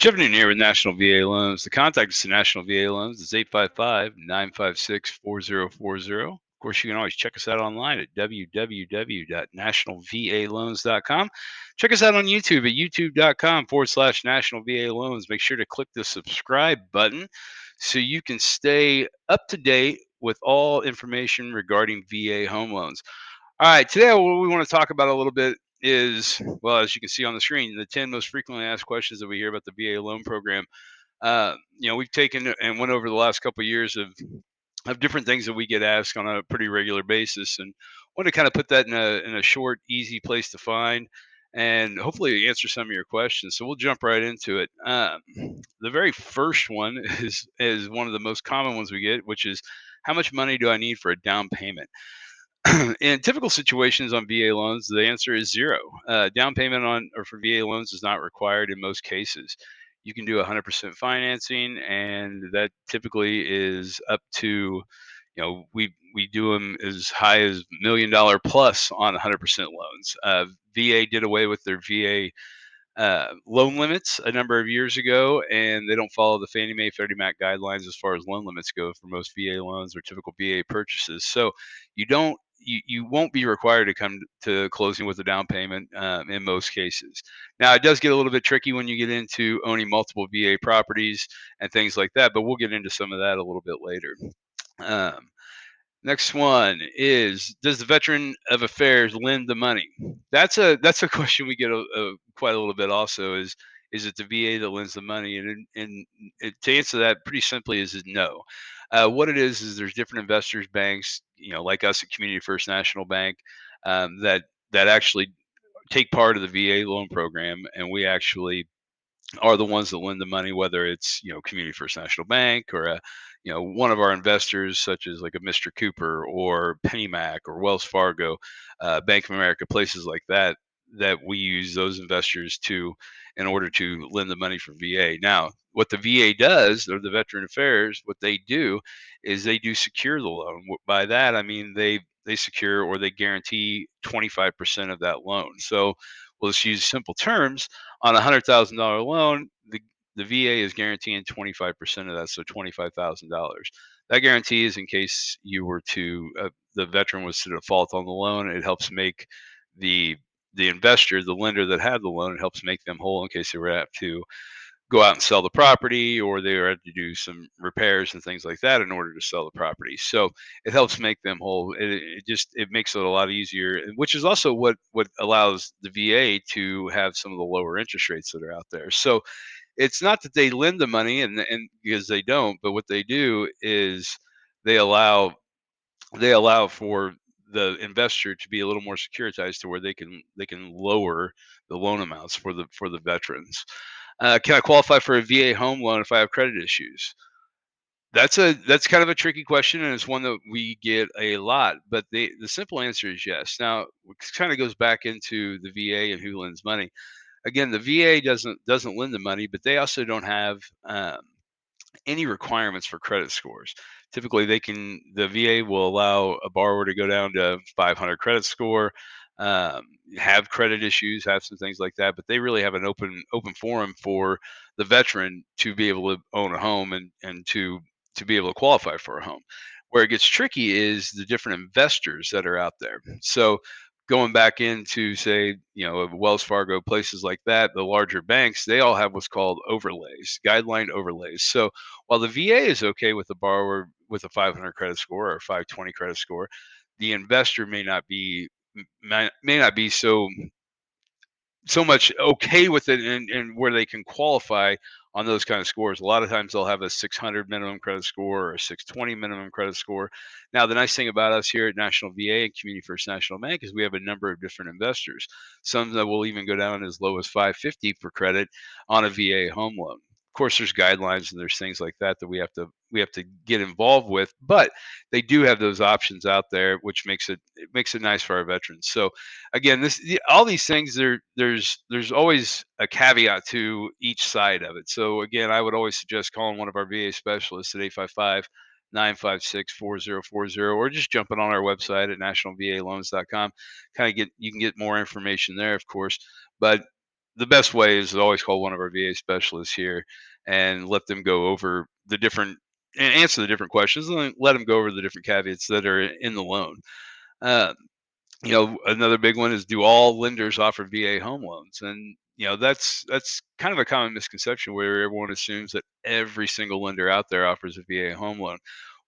Jeff Newton here with National VA Loans. The contact us at National VA Loans is 855-956-4040. Of course, you can always check us out online at www.nationalvaloans.com. Check us out on YouTube at youtube.com/National VA Loans. Make sure to click the subscribe button so you can stay up to date with all information regarding VA home loans. All right, today what we want to talk about a little bit is, well, as you can see on the screen, the 10 most frequently asked questions that we hear about the VA loan program. We've taken and went over the last couple of years of different things that we get asked on a pretty regular basis, and want to kind of put that in a short, easy place to find, and hopefully answer some of your questions. So we'll jump right into it. The very first one is one of the most common ones we get, which is, how much money do I need for a down payment? In typical situations on VA loans, the answer is zero. Down payment on or for VA loans is not required in most cases. You can do 100% financing, and that typically is up to, we do them as high as $1 million plus on 100% loans. VA did away with their VA loan limits a number of years ago, and they don't follow the Fannie Mae Freddie Mac guidelines as far as loan limits go for most VA loans or typical VA purchases. So you won't be required to come to closing with a down payment in most cases. Now, it does get a little bit tricky when you get into owning multiple VA properties and things like that, but we'll get into some of that a little bit later. Um, Next one is, does the Veteran of Affairs lend the money? That's a question we get quite a little bit. Also, is it the VA that lends the money? To answer that pretty simply is no. What it is there's different investors, banks, like us at Community First National Bank, that actually take part of the VA loan program, and we actually are the ones that lend the money, whether it's, Community First National Bank or one of our investors, such as like a Mr. Cooper or PennyMac or Wells Fargo, Bank of America, places like that, that we use those investors to in order to lend the money for VA. Now, what the VA does, or the Veteran Affairs, what they do is they do secure the loan. By that I mean they secure or they guarantee 25% of that loan. So we'll just use simple terms. On a $100,000 loan, the VA is guaranteeing 25% of that, so $25,000. That guarantee is in case you were to the veteran was to default on the loan. It helps make the investor, the lender that had the loan, it helps make them whole in case they were have to go out and sell the property, or they were to do some repairs and things like that in order to sell the property. So it helps make them whole. It makes it a lot easier, which is also what allows the VA to have some of the lower interest rates that are out there. So it's not that they lend the money, and because they don't, but what they do is they allow for the investor to be a little more securitized to where they can lower the loan amounts for the veterans. Can I qualify for a VA home loan if I have credit issues? That's kind of a tricky question, and it's one that we get a lot. But the simple answer is yes. Now, it kind of goes back into the VA and who lends money. Again, the VA doesn't lend the money, but they also don't have any requirements for credit scores. Typically, the VA will allow a borrower to go down to 500 credit score, um, have credit issues, have some things like that, but they really have an open forum for the veteran to be able to own a home and to be able to qualify for a home. Where it gets tricky is the different investors that are out there. So going back into, say, Wells Fargo, places like that, the larger banks, they all have what's called overlays, guideline overlays. So while the VA is okay with the borrower with a 500 credit score or a 520 credit score, the investor may not be so much okay with it, and where they can qualify on those kind of scores. A lot of times they'll have a 600 minimum credit score or a 620 minimum credit score. Now, the nice thing about us here at National VA and Community First National Bank is we have a number of different investors. Some that will even go down as low as 550 for credit on a VA home loan. Of course, there's guidelines and there's things like that that we have to get involved with, but they do have those options out there, which makes it nice for our veterans. So again, all these things, there's always a caveat to each side of it. So again, I would always suggest calling one of our VA specialists at 855-956-4040, or just jumping on our website at nationalvaloans.com. You can get more information there, of course. But the best way is to always call one of our VA specialists here and let them go over the different and answer the different questions, and then let them go over the different caveats that are in the loan. Uh, Another big one is, do all lenders offer VA home loans? And that's kind of a common misconception where everyone assumes that every single lender out there offers a VA home loan,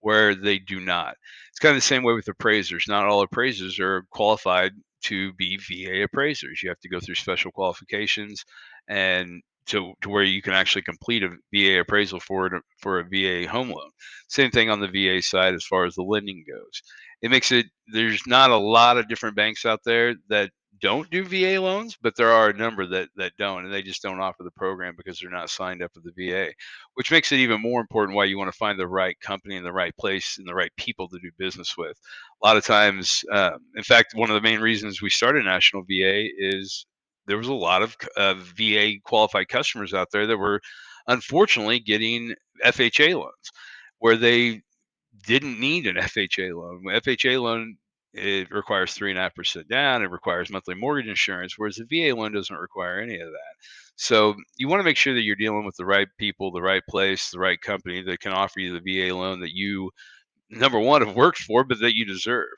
where they do not. It's kind of the same way with appraisers. Not all appraisers are qualified to be VA appraisers. You have to go through special qualifications and to where you can actually complete a VA appraisal for a VA home loan. Same thing on the VA side as far as the lending goes. It makes it There's not a lot of different banks out there that don't do VA loans, but there are a number that don't, and they just don't offer the program because they're not signed up with the VA, which makes it even more important why you want to find the right company in the right place and the right people to do business with. A lot of times, in fact, one of the main reasons we started National VA is there was a lot of VA qualified customers out there that were unfortunately getting FHA loans where they didn't need an FHA loan. FHA loan, it requires 3.5% down. It requires monthly mortgage insurance, whereas the VA loan doesn't require any of that. So you want to make sure that you're dealing with the right people, the right place, the right company that can offer you the VA loan that you, number one, have worked for, but that you deserve.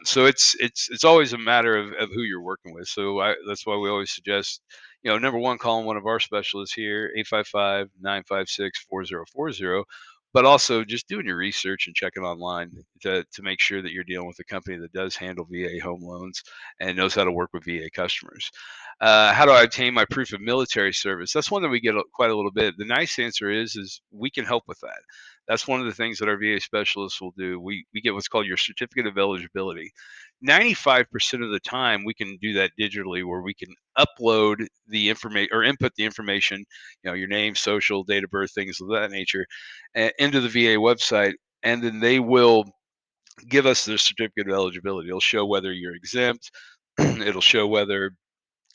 So it's always a matter of who you're working with. That's why we always suggest, number one, calling one of our specialists here, 855-956-4040. But also just doing your research and checking online to make sure that you're dealing with a company that does handle VA home loans and knows how to work with VA customers. How do I obtain my proof of military service? That's one that we get quite a little bit. The nice answer is we can help with that. That's one of the things that our VA specialists will do. We get what's called your certificate of eligibility. 95% of the time, we can do that digitally, where we can upload the information or input the information, your name, social, date of birth, things of that nature, into the VA website, and then they will give us the certificate of eligibility. It'll show whether you're exempt. It'll show whether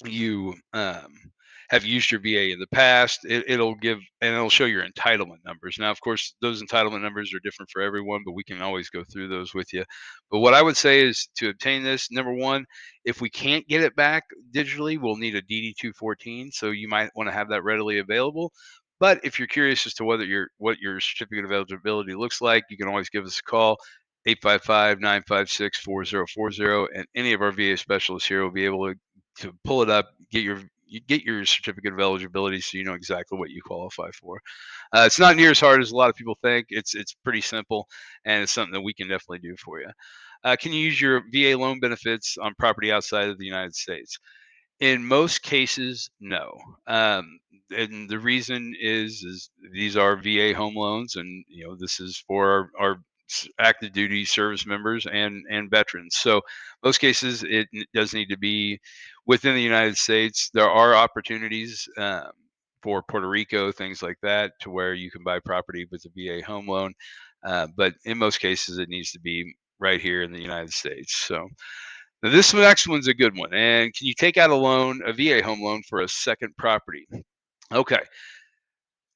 you have used your VA in the past. It'll give and it'll show your entitlement numbers. Now, of course, those entitlement numbers are different for everyone, but we can always go through those with you. But what I would say is to obtain this, number one, if we can't get it back digitally, we'll need a DD 214. So you might want to have that readily available. But if you're curious as to what your certificate of eligibility looks like, you can always give us a call. 855-956-4040, and any of our VA specialists here will be able to pull it up, get your certificate of eligibility, so you know exactly what you qualify for. It's not near as hard as a lot of people think. It's pretty simple, and it's something that we can definitely do for you. Can you use your VA loan benefits on property outside of the United States? In most cases, no. And the reason is these are VA home loans, and this is for our active duty service members and veterans. So most cases, it does need to be within the United States. There are opportunities for Puerto Rico, things like that, to where you can buy property with a VA home loan. But in most cases, it needs to be right here in the United States. So now this next one's a good one. And can you take out a VA home loan for a second property? Okay,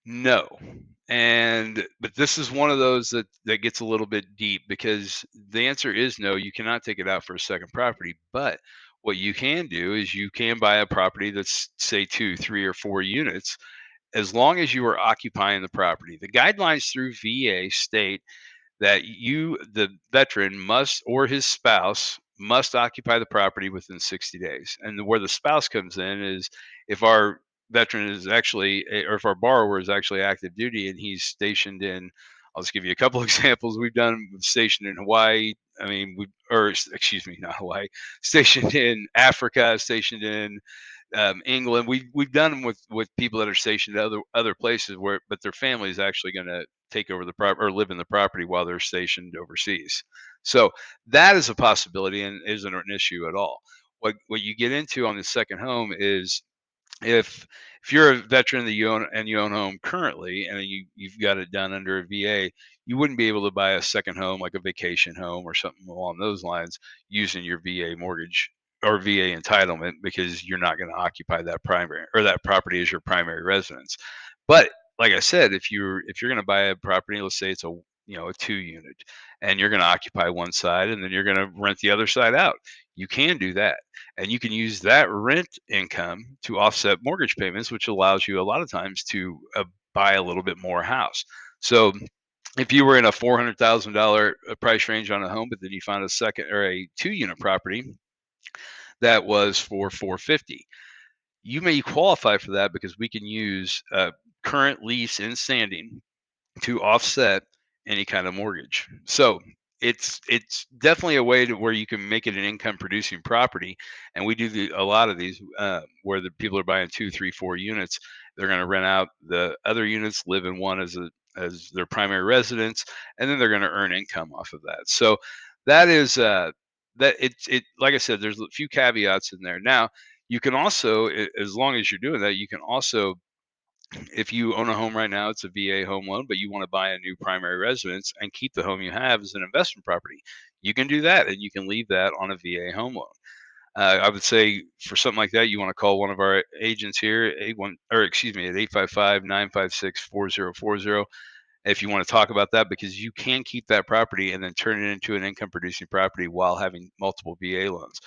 no. But this is one of those that gets a little bit deep, because the answer is no, you cannot take it out for a second property. But what you can do is you can buy a property that's, say, 2, 3, or 4 units, as long as you are occupying the property. The guidelines through VA state that the veteran must, or his spouse must, occupy the property within 60 days. And where the spouse comes in is if our veteran is actually, or if our borrower is actually active duty and he's stationed in, I'll just give you a couple examples. We've done stationed in Hawaii. I mean, excuse me, not Hawaii, stationed in Africa, stationed in England. We've done them with people that are stationed at other places, but their family is actually going to take over the property or live in the property while they're stationed overseas. So that is a possibility and isn't an issue at all. What you get into on the second home is if you're a veteran that you own a home currently, and you've got it done under a VA, you wouldn't be able to buy a second home, like a vacation home or something along those lines, using your VA mortgage or VA entitlement, because you're not going to occupy that primary or that property as your primary residence. But like I said, if you're going to buy a property, let's say it's a a 2 unit, and you're going to occupy one side and then you're going to rent the other side out. You can do that. And you can use that rent income to offset mortgage payments, which allows you a lot of times to buy a little bit more house. So if you were in a $400,000 price range on a home, but then you found a second or a 2 unit property that was for 450, you may qualify for that because we can use current lease in standing to offset any kind of mortgage. So it's definitely a way to where you can make it an income producing property, and we do a lot of these where the people are buying 2, 3, 4 units. They're going to rent out the other units, live in one as their primary residence, and then they're going to earn income off of that. So that is that it like I said, there's a few caveats in there. Now you can also, as long as you're doing that, you can also, if you own a home right now, it's a VA home loan, but you want to buy a new primary residence and keep the home you have as an investment property, you can do that, and you can leave that on a VA home loan. I would say for something like that, you want to call one of our agents here, 81, or excuse me, at 855-956-4040, if you want to talk about that, because you can keep that property and then turn it into an income producing property while having multiple VA loans.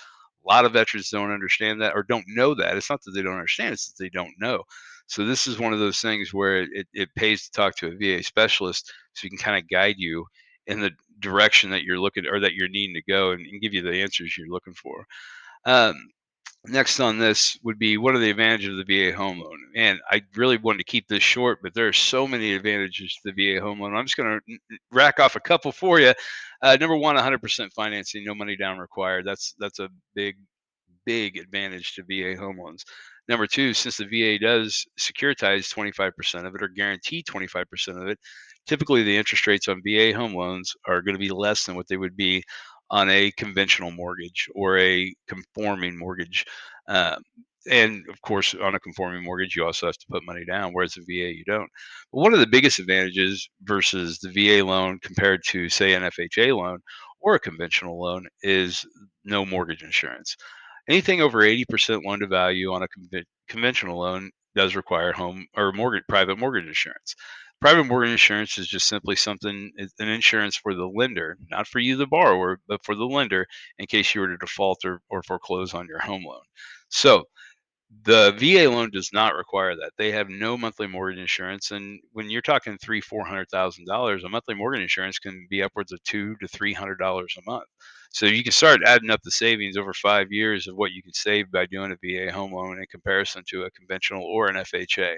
A lot of veterans don't understand that or don't know that. It's not that they don't understand, it's that they don't know. So this is one of those things where it pays to talk to a VA specialist so you can kind of guide you in the direction that you're looking or that you're needing to go, and give you the answers you're looking for. Um, Next on this would be, what are the advantages of the VA home loan? And I really wanted to keep this short, but there are so many advantages to the VA home loan. I'm just going to rack off a couple for you. Number one, 100% financing, no money down required. That's a big advantage to VA home loans. Number two, since the VA does securitize 25% of it or guarantee 25% of it, typically the interest rates on VA home loans are going to be less than what they would be on a conventional mortgage or a conforming mortgage. Um, and of course, on a conforming mortgage, you also have to put money down, whereas a VA, you don't. But one of the biggest advantages versus the VA loan compared to, say, an FHA loan or a conventional loan is no mortgage insurance. Anything over 80% loan to value on a conventional loan does require home or private mortgage insurance. Private mortgage insurance is just simply an insurance for the lender, not for you, the borrower, but for the lender in case you were to default or foreclose on your home loan. So the VA loan does not require that. They have no monthly mortgage insurance, and when you're talking $400,000, a monthly mortgage insurance can be upwards of $200 to $300 a month. So you can start adding up the savings over 5 years of what you can save by doing a VA home loan in comparison to a conventional or an FHA,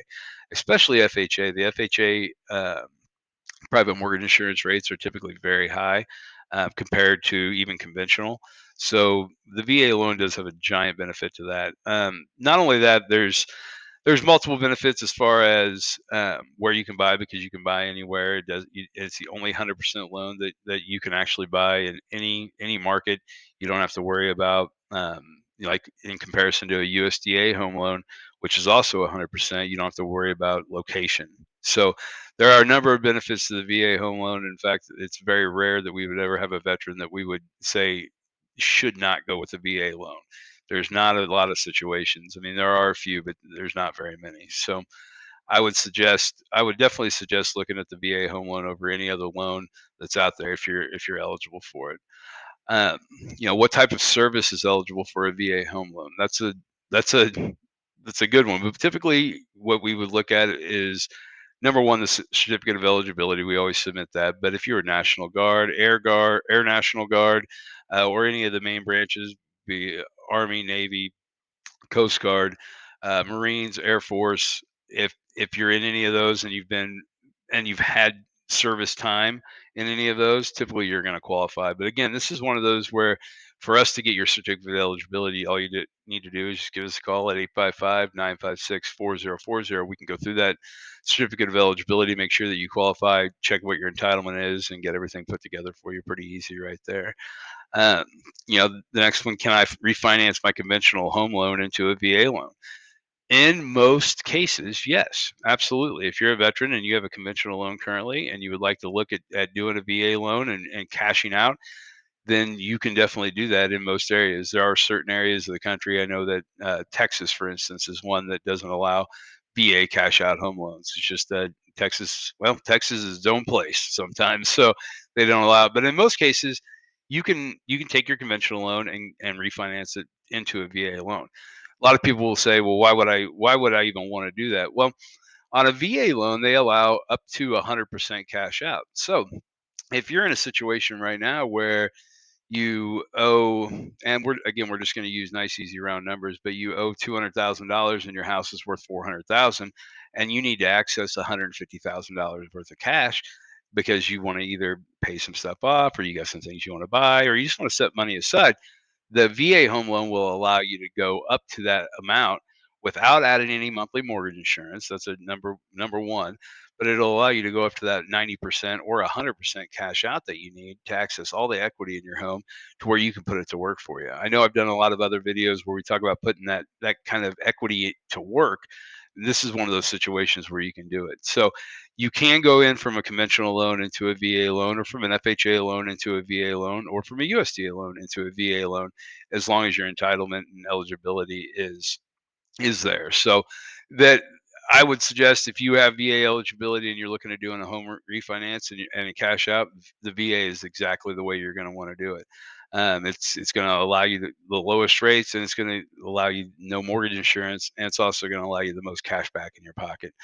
especially FHA. The FHA private mortgage insurance rates are typically very high compared to even conventional. So the VA loan does have a giant benefit to that. Not only that, there's multiple benefits as far as where you can buy, because you can buy anywhere. It's the only 100% loan that you can actually buy in any market. You don't have to worry about like in comparison to a USDA home loan, which is also 100%. You don't have to worry about location. So there are a number of benefits to the VA home loan. In fact, it's very rare that we would ever have a veteran that we would say should not go with a VA loan. There's not a lot of situations. I mean, there are a few, but there's not very many. So I would definitely suggest looking at the VA home loan over any other loan that's out there if you're eligible for it. Um, what type of service is eligible for a VA home loan? That's a that's a good one. But typically, what we would look at is, number one, the certificate of eligibility. We always submit that. But if you're a National Guard, Air National Guard, or any of the main branches, be Army, Navy, Coast Guard, Marines, Air Force. If you're in any of those and you've had service time in any of those, typically you're going to qualify. But again, this is one of those where for us to get your certificate of eligibility, all you need to do is just give us a call at 855-956-4040. We can go through that certificate of eligibility, make sure that you qualify, check what your entitlement is, and get everything put together for you. Pretty easy right there. Um, the next one, can I refinance my conventional home loan into a VA loan? In most cases, yes, absolutely. If you're a veteran and you have a conventional loan currently and you would like to look at doing a VA loan and cashing out, then you can definitely do that in most areas. There are certain areas of the country. I know that Texas, for instance, is one that doesn't allow VA cash out home loans. It's just that Texas is its own place sometimes, so they don't allow it. But in most cases, you can take your conventional loan and refinance it into a VA loan. A lot of people will say, well, why would I even want to do that? Well, on a VA loan, they allow up to 100% cash out. So if you're in a situation right now where you owe, and we're just going to use nice easy round numbers, but you owe $200,000 and your house is worth 400,000, and you need to access $150,000 worth of cash because you want to either pay some stuff off, or you got some things you want to buy, or you just want to set money aside. The VA home loan will allow you to go up to that amount without adding any monthly mortgage insurance. That's a number one, but it'll allow you to go up to that 90% or 100% cash out that you need to access all the equity in your home to where you can put it to work for you. I know I've done a lot of other videos where we talk about putting that kind of equity to work. This is one of those situations where you can do it. So you can go in from a conventional loan into a VA loan, or from an FHA loan into a VA loan, or from a USDA loan into a VA loan, as long as your entitlement and eligibility is there. So that I would suggest, if you have VA eligibility and you're looking at doing a home refinance and a cash out, the VA is exactly the way you're going to want to do it. It's going to allow you the lowest rates, and it's going to allow you no mortgage insurance, and it's also going to allow you the most cash back in your pocket.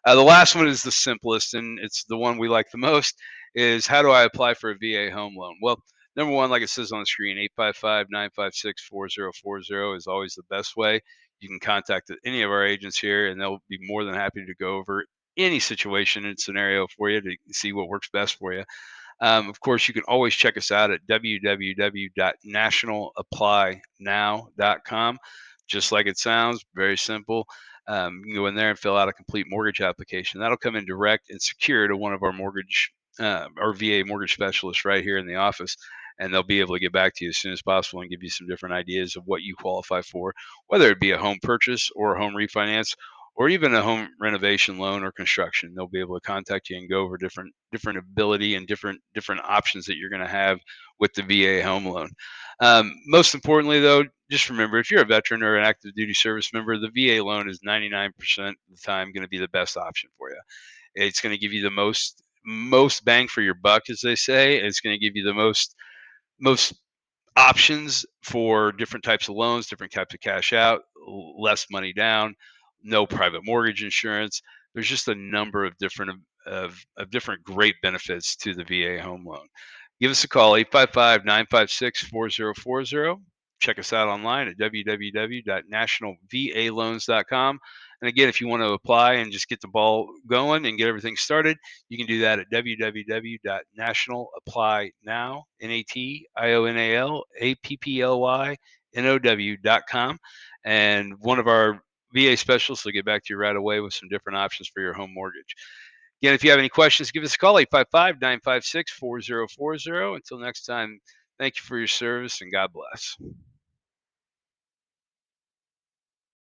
The last one is the simplest, and it's the one we like the most, is how do I apply for a VA home loan? Well, number one, like it says on the screen, 855-956-4040 is always the best way. You can contact any of our agents here, and they'll be more than happy to go over any situation and scenario for you to see what works best for you. Of course, you can always check us out at www.nationalapplynow.com. Just like it sounds, very simple. You can go in there and fill out a complete mortgage application. That'll come in direct and secure to one of our our VA mortgage specialists right here in the office, and they'll be able to get back to you as soon as possible and give you some different ideas of what you qualify for, whether it be a home purchase or a home refinance, or even a home renovation loan or construction. They'll be able to contact you and go over different ability and different options that you're going to have with the VA home loan. Most importantly, though, just remember, if you're a veteran or an active duty service member, the VA loan is 99% of the time going to be the best option for you. It's going to give you the most bang for your buck, as they say. It's going to give you the most options for different types of loans, different types of cash out, less money down, no private mortgage insurance. There's just a number of different great benefits to the VA home loan. Give us a call, 855-956-4040. Check us out online at www.nationalvaloans.com. And again, if you want to apply and just get the ball going and get everything started, you can do that at www.nationalapplynow.com. And one of our VA specialists will get back to you right away with some different options for your home mortgage. Again, if you have any questions, give us a call, 855-956-4040. Until next time, thank you for your service, and God bless.